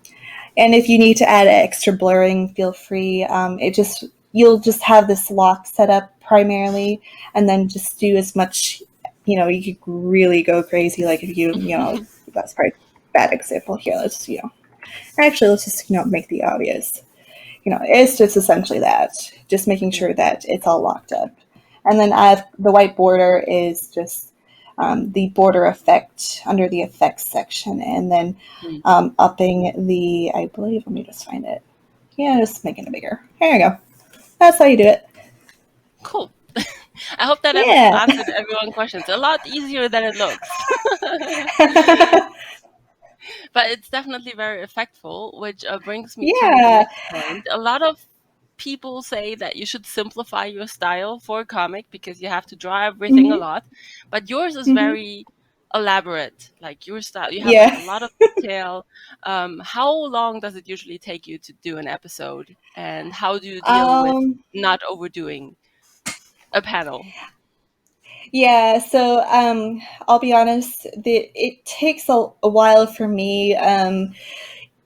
S2: if you need to add extra blurring, feel free. You'll just have this lock set up primarily, and then just do as much. You could really go crazy. Like if that's probably a bad example here. Let's just make the obvious. It's just essentially that, just making sure that it's all locked up. And then the white border is just the border effect under the effects section, and then upping the, I believe, let me just find it. Yeah, just making it bigger. There you go. That's how you do it.
S1: Cool. I hope that answered everyone's questions. A lot easier than it looks. But it's definitely very effectful, which brings me to the next point. A lot of people say that you should simplify your style for a comic because you have to draw everything a lot. But yours is very elaborate. Like your style, you have like a lot of detail. How long does it usually take you to do an episode? And how do you deal with not overdoing a panel?
S2: Yeah, so I'll be honest, it takes a while for me,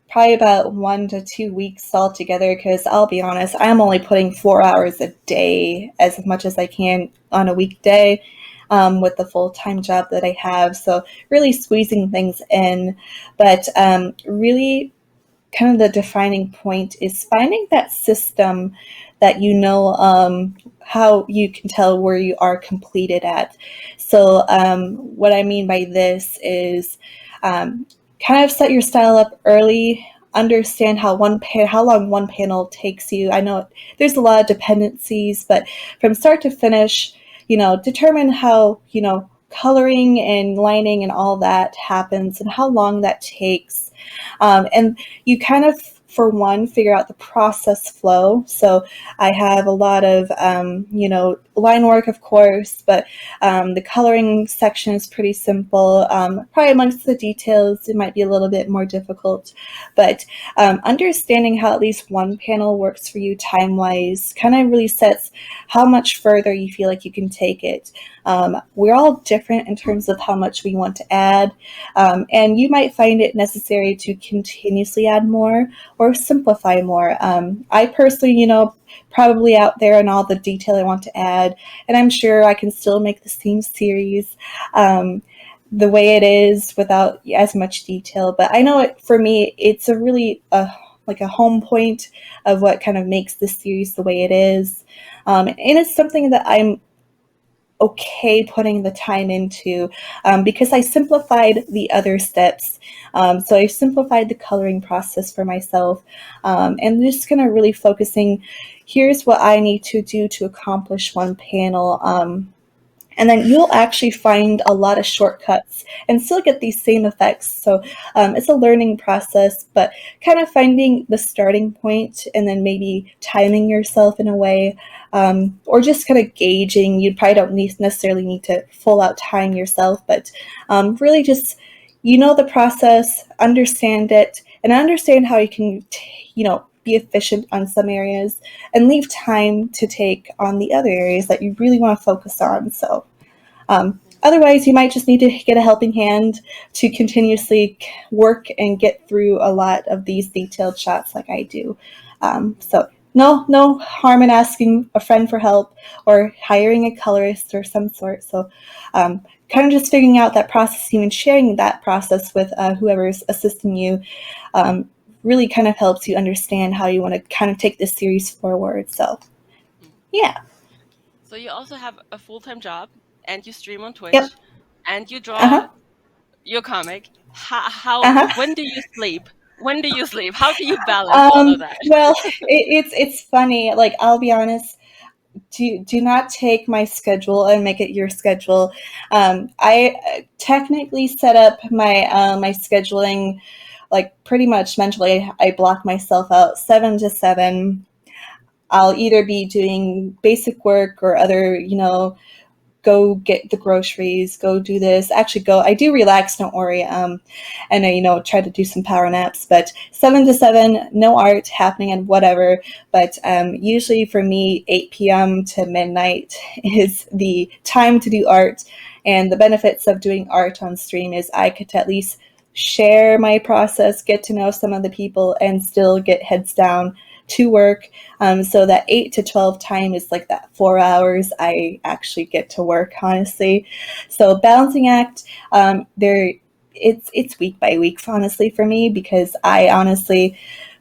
S2: probably about 1 to 2 weeks altogether, because I'll be honest, I'm only putting 4 hours a day, as much as I can on a weekday, with the full-time job that I have, so really squeezing things in, but really kind of the defining point is finding that system that how you can tell where you are completed at. So what I mean by this is kind of set your style up early, understand how long one panel takes you. I know there's a lot of dependencies, but from start to finish, determine how, coloring and lining and all that happens and how long that takes. And you kind of, for one, figure out the process flow. So I have a lot of, line work, of course, but the coloring section is pretty simple. Probably amongst the details, it might be a little bit more difficult, but understanding how at least one panel works for you time-wise kind of really sets how much further you feel like you can take it. We're all different in terms of how much we want to add, and you might find it necessary to continuously add more or simplify more. I personally, probably out there in all the detail I want to add, and I'm sure I can still make the same series the way it is without as much detail. But I know for me, it's a really like a home point of what kind of makes this series the way it is, and it's something that I'm okay putting the time into because I simplified the other steps. So I simplified the coloring process for myself, and just kind of really focusing, here's what I need to do to accomplish one panel. And then you'll actually find a lot of shortcuts and still get these same effects. So it's a learning process, but kind of finding the starting point and then maybe timing yourself in a way, or just kind of gauging. You probably don't necessarily need to full out time yourself, but really just, the process, understand it, and understand how you can, be efficient on some areas and leave time to take on the other areas that you really want to focus on. So otherwise, you might just need to get a helping hand to continuously work and get through a lot of these detailed shots like I do. So no harm in asking a friend for help or hiring a colorist or some sort. So kind of just figuring out that process and sharing that process with whoever's assisting you really kind of helps you understand how you want to kind of take this series forward. So, yeah.
S1: So you also have a full-time job, and you stream on
S2: Yep.
S1: Twitch, and you draw
S2: Uh-huh.
S1: your comic. How
S2: Uh-huh.
S1: when do you sleep? When do you sleep? How do you balance all of that?
S2: Well, it's funny. Like, I'll be honest. Do not take my schedule and make it your schedule. I technically set up my scheduling like pretty much mentally. I block myself out 7 to 7. I'll either be doing basic work or other, go get the groceries, go do this. Actually, I do relax, don't worry. And I, try to do some power naps, but 7 to 7, no art happening and whatever. But usually for me, 8 p.m. to midnight is the time to do art. And the benefits of doing art on stream is I could at least share my process, get to know some of the people, and still get heads down to work. So that 8 to 12 time is like that 4 hours I actually get to work, honestly. So balancing act, it's week by week, honestly, for me, because I honestly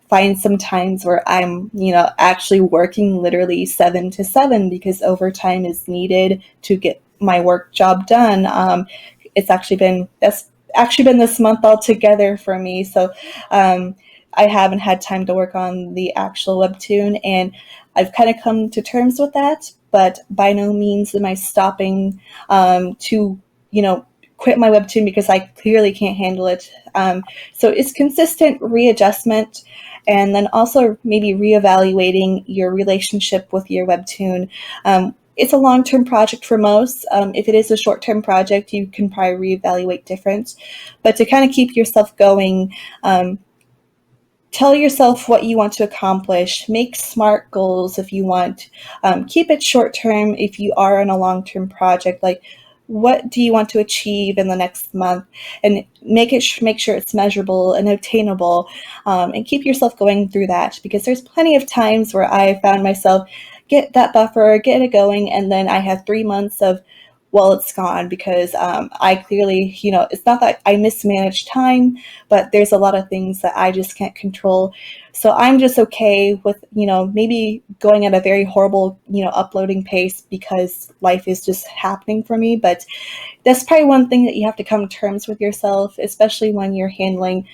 S2: find some times where I'm, actually working literally 7 to 7 because overtime is needed to get my work job done. That's actually been this month altogether for me. So I haven't had time to work on the actual webtoon, and I've kind of come to terms with that. But by no means am I stopping to, quit my webtoon because I clearly can't handle it. So it's consistent readjustment, and then also maybe reevaluating your relationship with your webtoon. It's a long-term project for most. If it is a short-term project, you can probably reevaluate different. But to kind of keep yourself going, tell yourself what you want to accomplish. Make SMART goals if you want. Keep it short-term if you are on a long-term project. Like, what do you want to achieve in the next month? And make sure it's measurable and obtainable, and keep yourself going through that, because there's plenty of times where I found myself get that buffer, get it going, and then I have 3 months of, well, it's gone because I clearly, it's not that I mismanaged time, but there's a lot of things that I just can't control. So I'm just okay with, maybe going at a very horrible, uploading pace because life is just happening for me. But that's probably one thing that you have to come to terms with yourself, especially when you're handling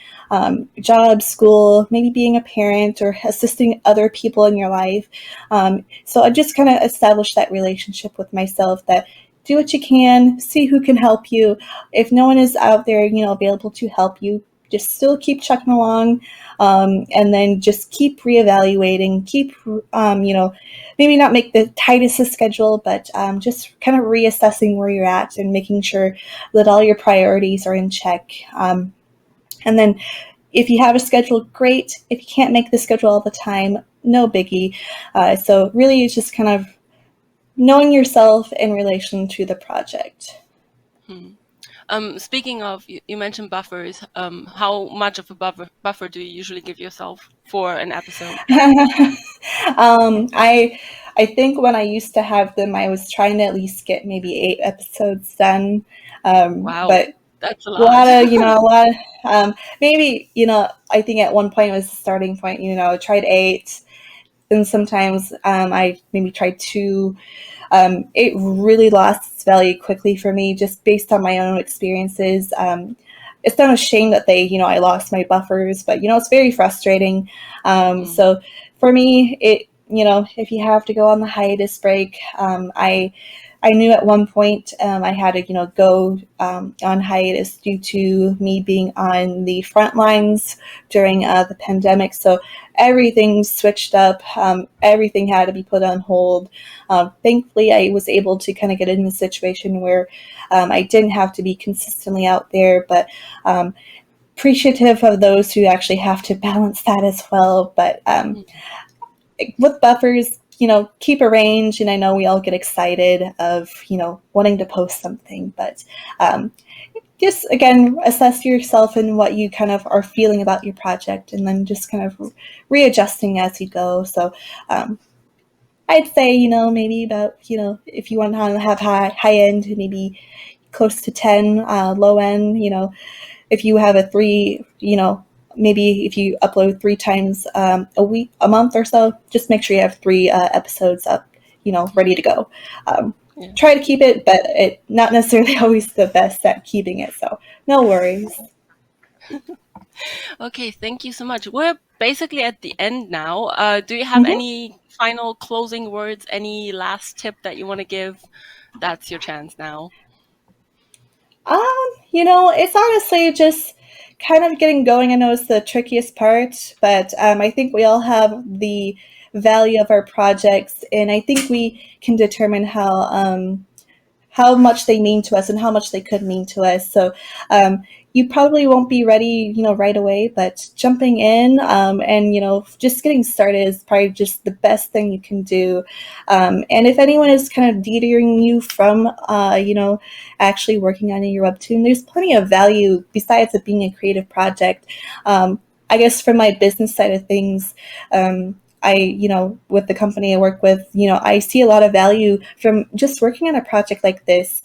S2: job, school, maybe being a parent or assisting other people in your life. So I just kind of established that relationship with myself, that do what you can, see who can help you. If no one is out there, available to help you, just still keep chugging along, and then just keep reevaluating, maybe not make the tightest of schedule, but just kind of reassessing where you're at and making sure that all your priorities are in check. And then if you have a schedule, great. If you can't make the schedule all the time, no biggie. So really it's just kind of knowing yourself in relation to the project.
S1: Speaking of, you mentioned buffers. How much of a buffer do you usually give yourself for an episode?
S2: I think when I used to have them, I was trying to at least get maybe 8 episodes done.
S1: Wow,
S2: But
S1: that's a
S2: a lot
S1: lot.
S2: of, maybe, I think at one point it was the starting point, tried 8. Then sometimes I maybe tried 2. It really lost its value quickly for me, just based on my own experiences. It's not a shame that I lost my buffers, but, it's very frustrating. So for me, if you have to go on the hiatus break, I knew at one point I had to, go on hiatus due to me being on the front lines during the pandemic. So everything switched up. Everything had to be put on hold. Thankfully, I was able to kind of get in a situation where I didn't have to be consistently out there, but appreciative of those who actually have to balance that as well. But with buffers, keep a range, and I know we all get excited of, wanting to post something, but just, again, assess yourself and what you kind of are feeling about your project, and then just kind of readjusting as you go. So I'd say, maybe about, if you want to have high end, maybe close to 10, low end, if you have a 3, maybe if you upload 3 times a week, a month or so, just make sure you have 3 episodes up ready to go.
S1: Yeah.
S2: Try to keep it, but it not necessarily always the best at keeping it. So no worries.
S1: Okay, thank you so much. We're basically at the end now. Do you have
S2: Mm-hmm.
S1: any final closing words? Any last tip that you want to give? That's your chance now.
S2: It's honestly just kind of getting going. I know it's the trickiest part, but I think we all have the value of our projects, and I think we can determine how much they mean to us and how much they could mean to us. So you probably won't be ready, right away, but jumping in and, just getting started is probably just the best thing you can do. And if anyone is kind of detering you from, actually working on your webtoon, there's plenty of value besides it being a creative project. I guess from my business side of things, with the company I work with, I see a lot of value from just working on a project like this.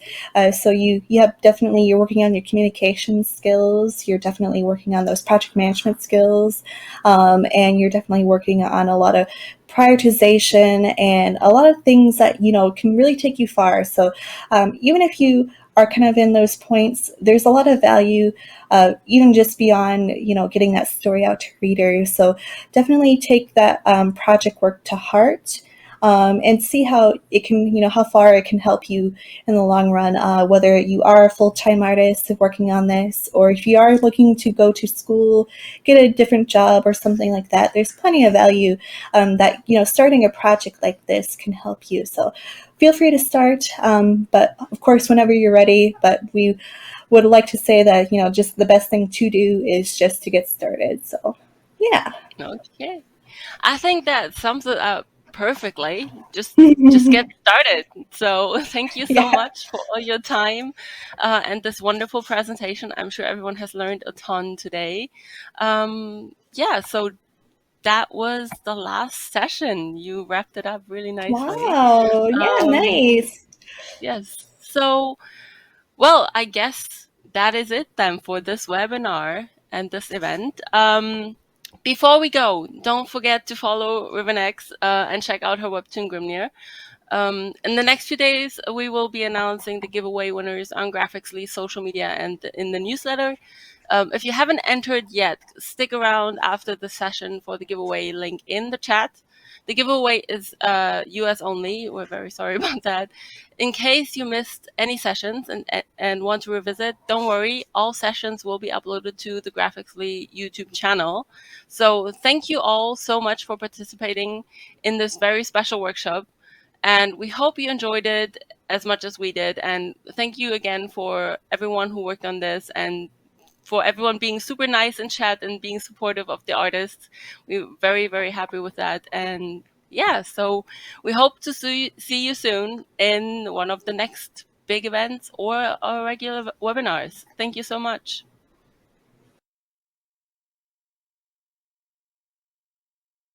S2: So you have definitely, you're working on your communication skills. You're definitely working on those project management skills, and you're definitely working on a lot of prioritization and a lot of things that can really take you far. So even if you are kind of in those points, there's a lot of value, even just beyond getting that story out to readers. So definitely take that project work to heart, and see how it can, how far it can help you in the long run. Whether you are a full-time artist working on this, or if you are looking to go to school, get a different job or something like that, there's plenty of value that starting a project like this can help you. So feel free to start, but of course, whenever you're ready. But we would like to say that just the best thing to do is just to get started. So yeah.
S1: Okay. I think that sums it up perfectly. Just get started. So thank you so
S2: Yeah.
S1: much for all your time and this wonderful presentation. I'm sure everyone has learned a ton today. Yeah, so that was the last session. You wrapped it up really nicely.
S2: Wow. Yeah,
S1: Um,
S2: nice.
S1: yes. So, well, I guess that is it then for this webinar and this event. Before we go, don't forget to follow RivenX and check out her webtoon Grimnir. In the next few days, we will be announcing the giveaway winners on Graphicsly's social media and in the newsletter. If you haven't entered yet, stick around after the session for the giveaway link in the chat. The giveaway is US only. We're very sorry about that. In case you missed any sessions and want to revisit, don't worry. All sessions will be uploaded to the Graphicsly YouTube channel. So thank you all so much for participating in this very special workshop. And we hope you enjoyed it as much as we did. And thank you again for everyone who worked on this and for everyone being super nice in chat and being supportive of the artists. We're very, very happy with that. And yeah, so we hope to see you soon in one of the next big events or our regular webinars. Thank you so much.